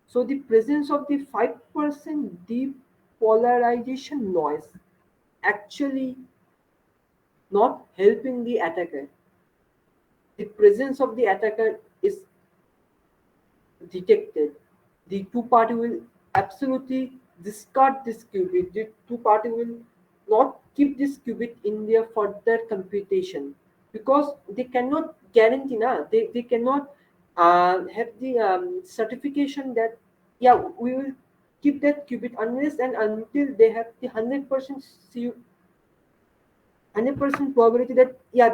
So the presence of the 5% depolarization noise actually not helping the attacker. The presence of the attacker is detected, the two party will absolutely discard this qubit. The two party will not keep this qubit in their further computation because they cannot guarantee na. They cannot have the certification that yeah we will keep that qubit unless and until they have the 100% probability that yeah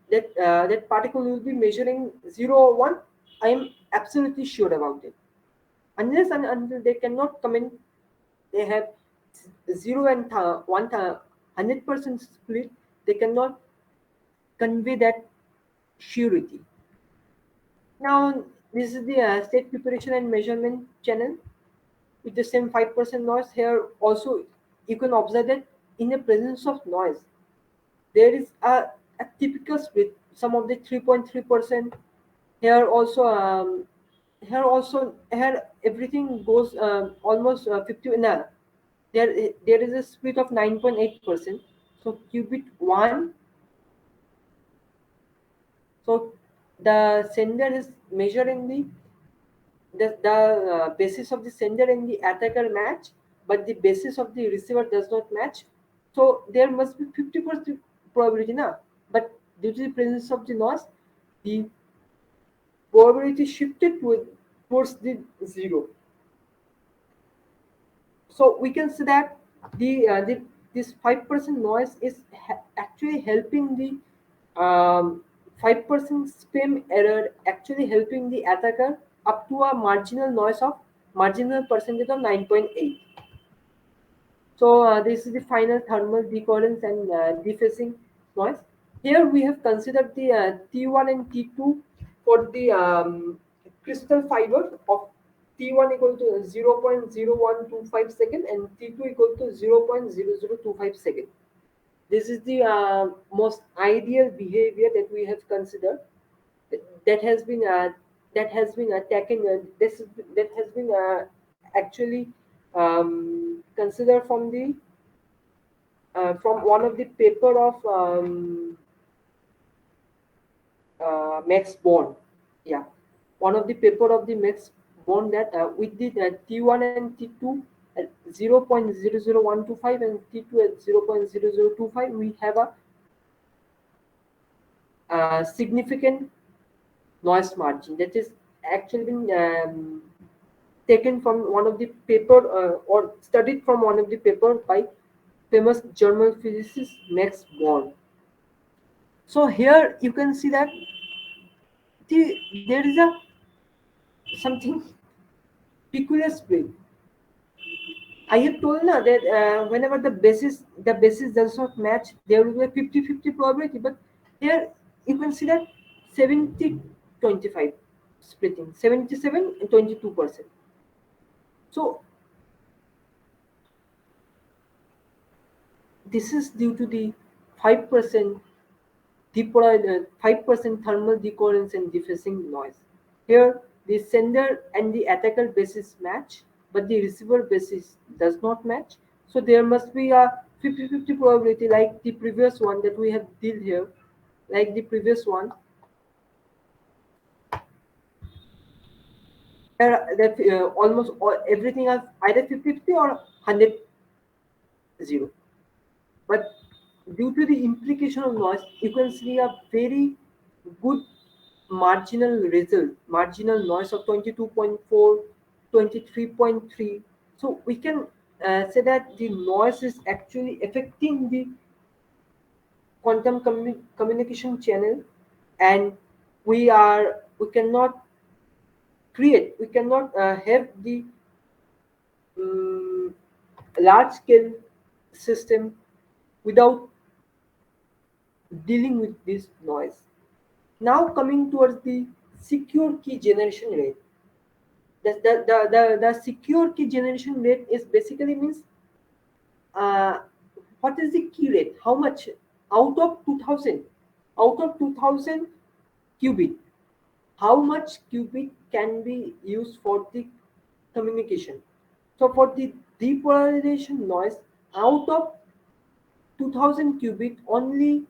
that particle will be measuring 0 or 1. I am absolutely sure about it. Unless and until they cannot comment, they have 100% split, they cannot convey that surety. Now this is the state preparation and measurement channel with the same 5% noise. Here also you can observe that in the presence of noise there is a typical split. Some of the 3.3%. Here also here everything goes almost 50. No, there is a split of 9.8%. So qubit 1, so the sender is measuring the basis of the sender and the attacker match, but the basis of the receiver does not match. So there must be 50% probability now. But due to the presence of the noise, the probability shifted towards the zero. So we can see that the this 5% noise is actually helping the 5% spam error actually helping the attacker up to a marginal percentage of 9.8. So this is the final thermal decoherence and defacing noise. Here we have considered the T1 and T2 for the crystal fiber of T1 equal to 0.0125 second and T2 equal to 0.0025 second. This is the most ideal behavior that we have considered that has been that has been taken this that has been actually considered from one of the paper of Max Born. Yeah, one of the paper of the Max Born that with the T1 and T2 at 0.00125 and T2 at 0.0025, we have a significant noise margin that is actually been taken from one of the paper or studied from one of the paper by famous German physicist Max Born. So here you can see that there is a something peculiar split. I have told now that whenever the basis does not match, there will be a 50-50 probability. But here you can see that 70-25 splitting, 77 and 22%. So this is due to the 5% 5% thermal decoherence and defacing noise. Here, the sender and the attacker basis match, but the receiver basis does not match. So there must be a 50-50 probability like the previous one that we have dealt here, like the previous one, where that almost everything is either 50-50 or 100-0. But due to the implication of noise, you can see a very good marginal result, marginal noise of 22.4, 23.3. So we can say that the noise is actually affecting the quantum communication channel, and we cannot have the um, large scale system without dealing with this noise. Now coming towards the secure key generation rate. The secure key generation rate is basically means uh, what is the key rate? How much out of 2000, out of 2000 qubit, how much qubit can be used for the communication? So for the depolarization noise, out of 2000 qubit, only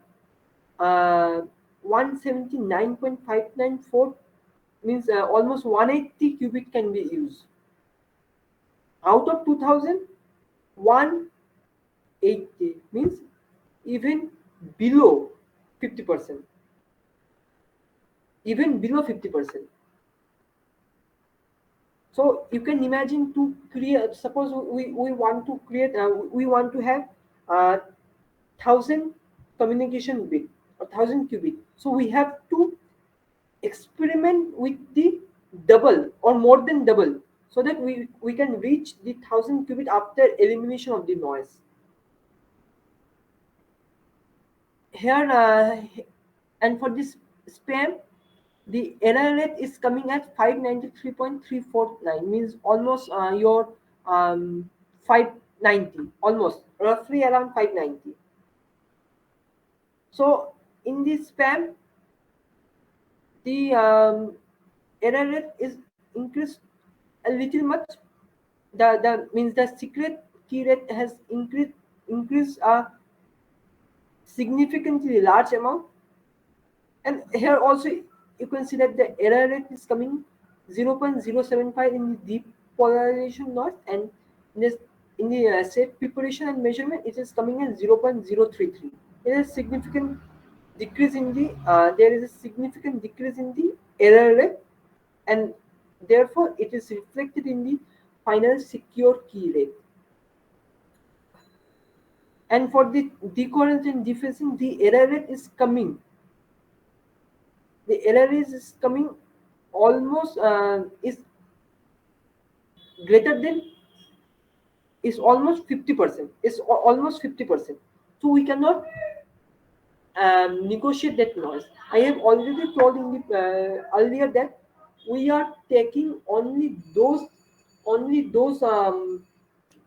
uh, 179.594 means almost 180 qubit can be used. Out of 2000, 180 means even below 50%, even below 50%. So you can imagine to create, suppose we want to create, we want to have 1000 communication bit or 1000 qubit. So we have to experiment with the double or more than double so that we can reach the 1000 qubit after elimination of the noise. Here and for this spam, the error rate is coming at 593.349, means almost your 590, almost roughly around 590. So in this spam, the error rate is increased a little much. The means the secret key rate has increased a significantly large amount. And here also you can see that the error rate is coming 0.075 in the deep polarization noise, and in the safe preparation and measurement it is coming in 0.033. There is a significant decrease in the error rate, and therefore it is reflected in the final secure key rate. And for the decoherence and defacing, the error rate is coming. The error is coming almost is greater than is almost 50%. Is almost 50%. So we cannot negotiate that noise. I have already told in the earlier that we are taking only those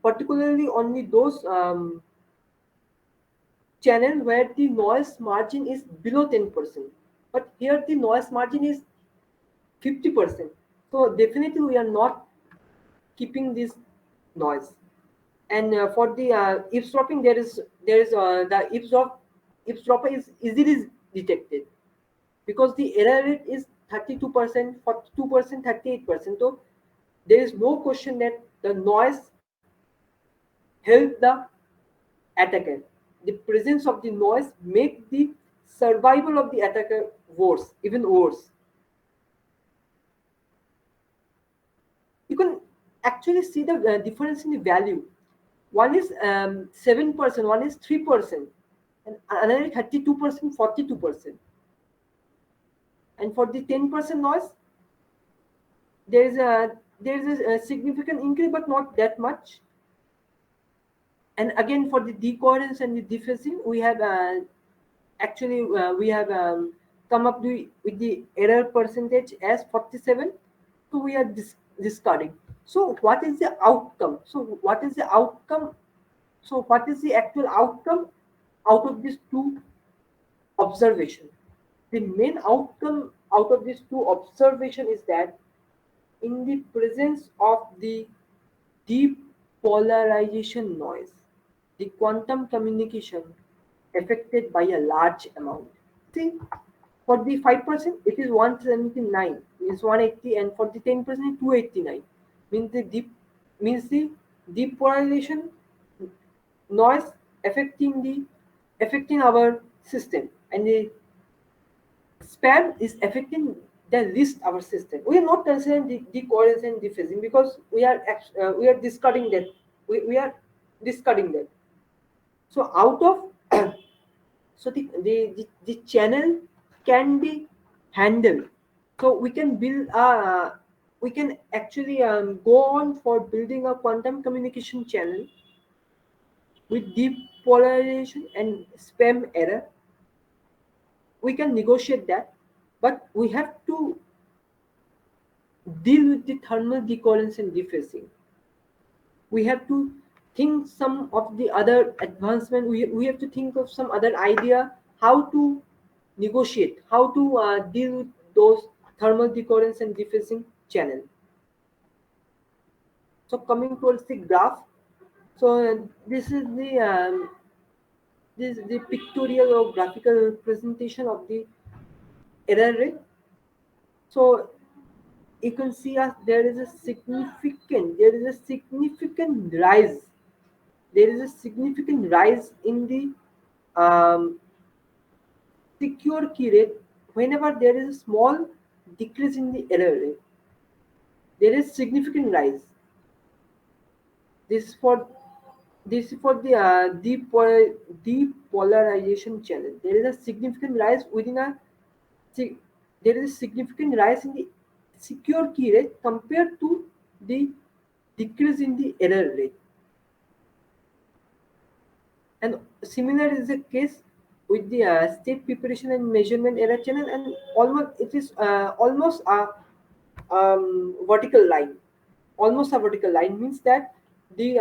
particularly only those channel where the noise margin is below 10%. But here the noise margin is 50%. So definitely we are not keeping this noise. And for the eavesdropping, there is the eavesdropper is easily detected because the error rate is 32%, 42%, 38%. So there is no question that the noise help the attacker. The presence of the noise make the survival of the attacker worse, even worse. You can actually see the difference in the value. One is 7%, one is 3%, and another is 32%, 42%. And for the 10% noise, there is a significant increase, but not that much. And again, for the decoherence and the dephasing, we have come up with the error percentage as 47. So we are discarding. So what is the outcome? So what is the actual outcome out of these two observation? The main outcome out of these two observation is that in the presence of the depolarization noise, the quantum communication affected by a large amount. See, for the 5% it is 179, means 180, and for the 10% 289. Means the depolarization noise affecting our system, and the spam is affecting the least our system. We are not considering the coherence and dephasing because we are discarding that. We are discarding that. So out of the channel can be handled. So we can actually go on for building a quantum communication channel with deep polarization and spam error. We can negotiate that, but we have to deal with the thermal decoherence and dephasing. We have to think some of the other advancement. We have to think of some other idea how to negotiate, how to deal with those thermal decoherence and dephasing channel. So coming towards the graph, so this is the pictorial or graphical presentation of the error rate. So you can see there is a significant rise. There is a significant rise in the um, secure key rate whenever there is a small decrease in the error rate. There is significant rise. This is for the depolarization channel. There is a significant rise within a si- there is a significant rise in the secure key rate compared to the decrease in the error rate. And similar is the case with the state preparation and measurement error channel, and almost a vertical line. Almost a vertical line means that the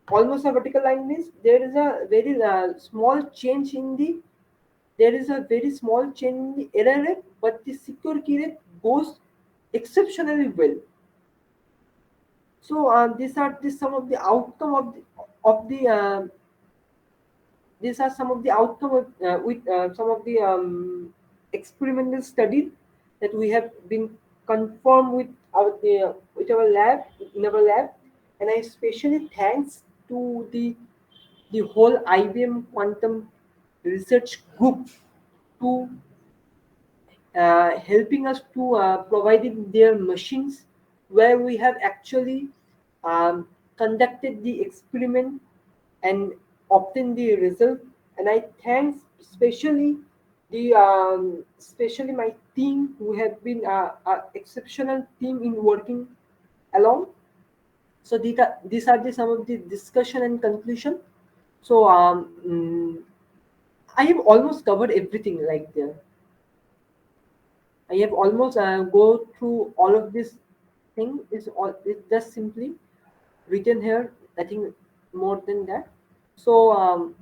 almost a vertical line means there is a very small change in the error rate, but the secure key rate goes exceptionally well. So these are some of the outcome of the these are some of the outcome with some of the experimental studies that we have been confirmed with our lab in our lab, and I especially thanks to the whole IBM quantum research group to helping us to providing their machines where we have actually conducted the experiment and obtained the result. And I thanks especially my team who have been a exceptional team in working along. So these are some of the discussion and conclusion. So I have almost covered everything like there. I have almost go through all of this thing. It's just simply written here. Nothing more than that. So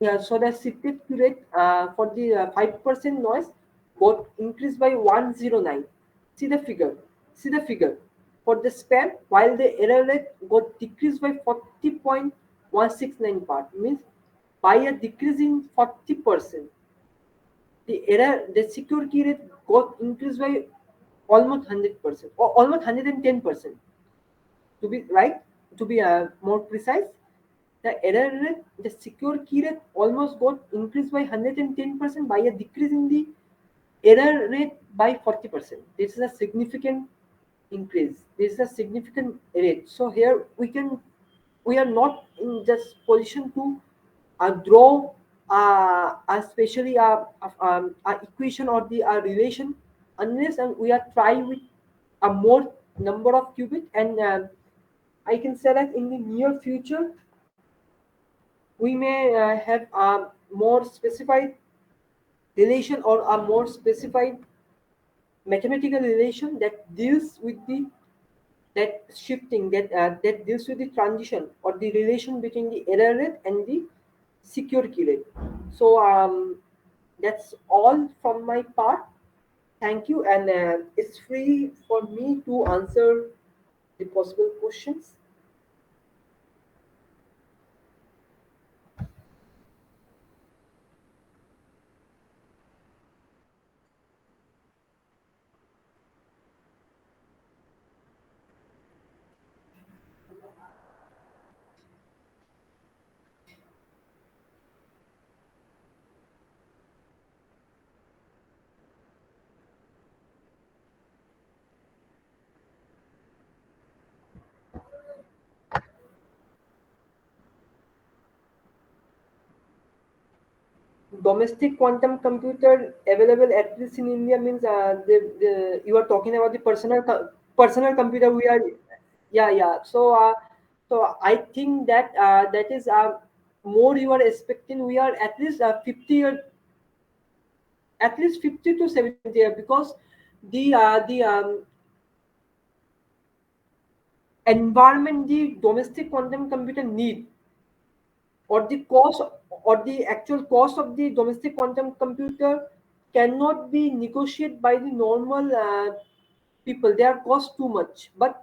Yeah, so the secret rate for the 5% noise got increased by 109. See the figure. See the figure. For the span, while the error rate got decreased by 40.169 part, means by a decrease in 40%, the secure key rate got increased by almost 100% or almost 110%. To be right, to be more precise, the error rate, the secure key rate almost got increased by 110% by a decrease in the error rate by 40%. This is a significant increase. This is a significant rate. So here we are not in just position to draw especially a equation or the relation unless and we are try with a more number of qubit and I can say that in the near future we may have a more specified relation or a more specified mathematical relation that deals with the that shifting that deals with the transition or the relation between the error rate and the secure key rate. So that's all from my part. Thank you, and it's free for me to answer the possible questions. Domestic quantum computer available at least in India means you are talking about the personal computer. We are yeah. So I think that that is more you are expecting. We are at least 50 year, at least 50 to 70 year because the environment the domestic quantum computer need or the cost or the actual cost of the domestic quantum computer cannot be negotiated by the normal people. They are cost too much, but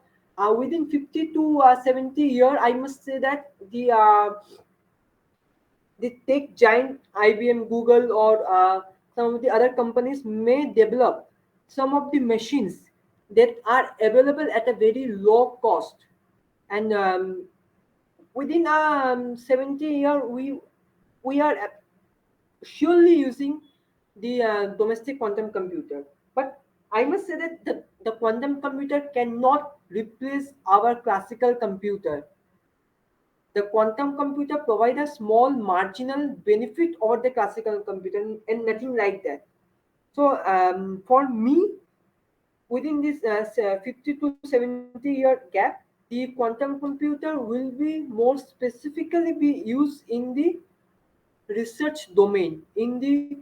within 50 to 70 year I must say that the tech giant IBM, Google, or some of the other companies may develop some of the machines that are available at a very low cost, and within 70 year we are surely using the domestic quantum computer. But I must say that the quantum computer cannot replace our classical computer. The quantum computer provides a small marginal benefit over the classical computer and nothing like that. So for me, within this 50 to 70 year gap, the quantum computer will be more specifically be used in the research domain, in the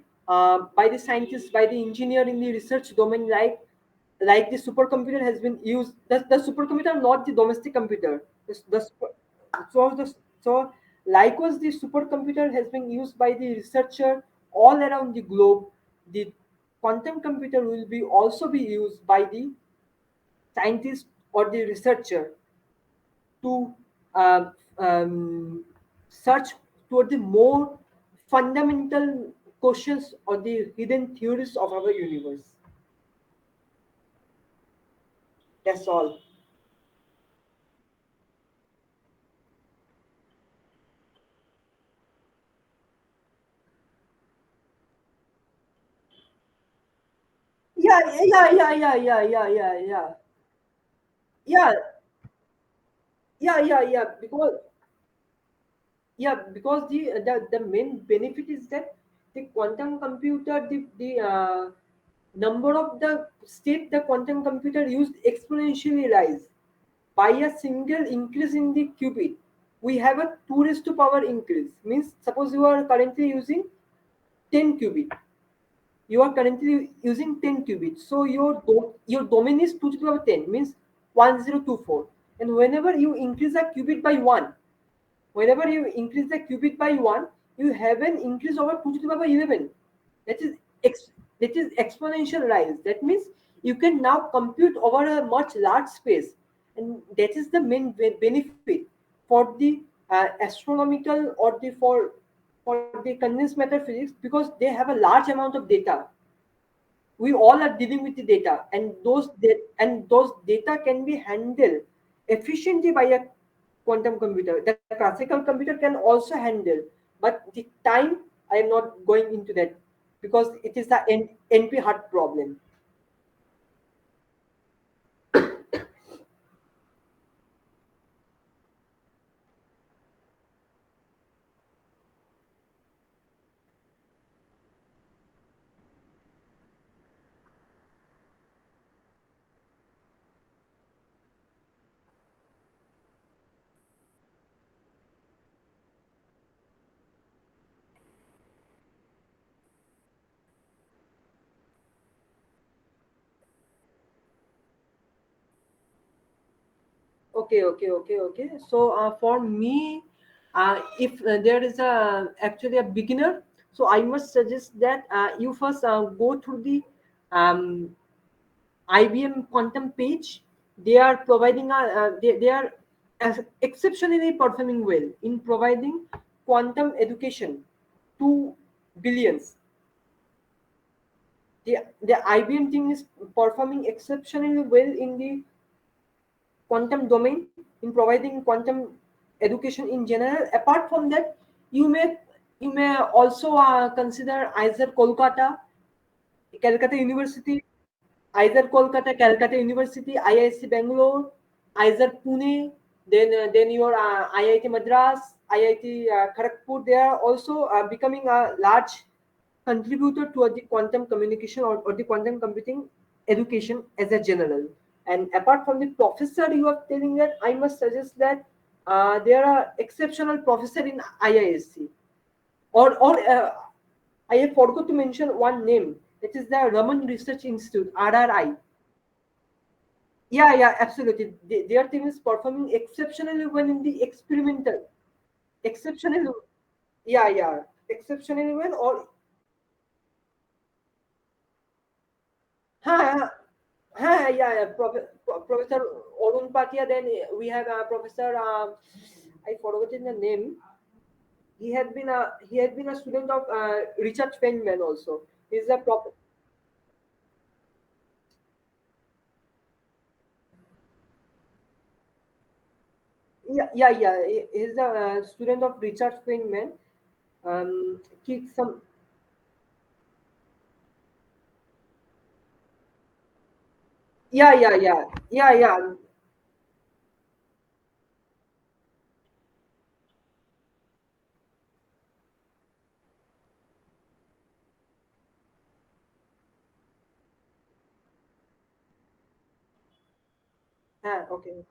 by the scientists, by the engineer in the research domain, like the supercomputer has been used. The supercomputer, not the domestic computer. So so likewise, the supercomputer has been used by the researcher all around the globe. The quantum computer will be also be used by the scientist or the researcher to um, search toward the more fundamental questions or the hidden theories of our universe. That's all. Yeah. Yeah, yeah. Because the main benefit is that the quantum computer, the number of the state the quantum computer used exponentially rise by a single increase in the qubit. We have a 2 raised to power increase. Means suppose you are currently using 10 qubit. You are currently using 10 qubits. So your domain is 2 to the power 10 means 1024. And whenever you increase a qubit by 1, whenever you increase the qubit by 1, you have an increase over 2 to the power 11. That is that is exponential rise. That means you can now compute over a much large space, and that is the main benefit for the astronomical or the for the condensed matter physics, because they have a large amount of data. We all are dealing with the data, and those data can be handled efficiently by a quantum computer. The classical computer can also handle, but the time, I am not going into that, because it is the np hard problem. Okay. So for me, if there is a actually a beginner, so I must suggest that you first go through the um, IBM quantum page. They are providing they are exceptionally performing well in providing quantum education to billions. The IBM team is performing exceptionally well in the quantum domain in providing quantum education in general. Apart from that, you may you may also consider either Calcutta University, either Kolkata, Calcutta University, IIC Bangalore, either Pune, then your IIT Madras, IIT Kharagpur. They are also becoming a large contributor toward the quantum communication, or the quantum computing education as a general. And apart from the professor you are telling that, I must suggest that there are exceptional professor in IISc, or I have forgot to mention one name. It is the Raman Research Institute, RRI. Yeah, absolutely. Their team is performing exceptionally well in the experimental. Exceptionally, yeah, exceptionally well. Or ha, yeah. Professor Arun Patia. Then we have Professor. I forgotten the name. He had been a student of Richard Feynman also. He's a prof. Yeah. He's a student of Richard Feynman. Some. Yeah. Okay.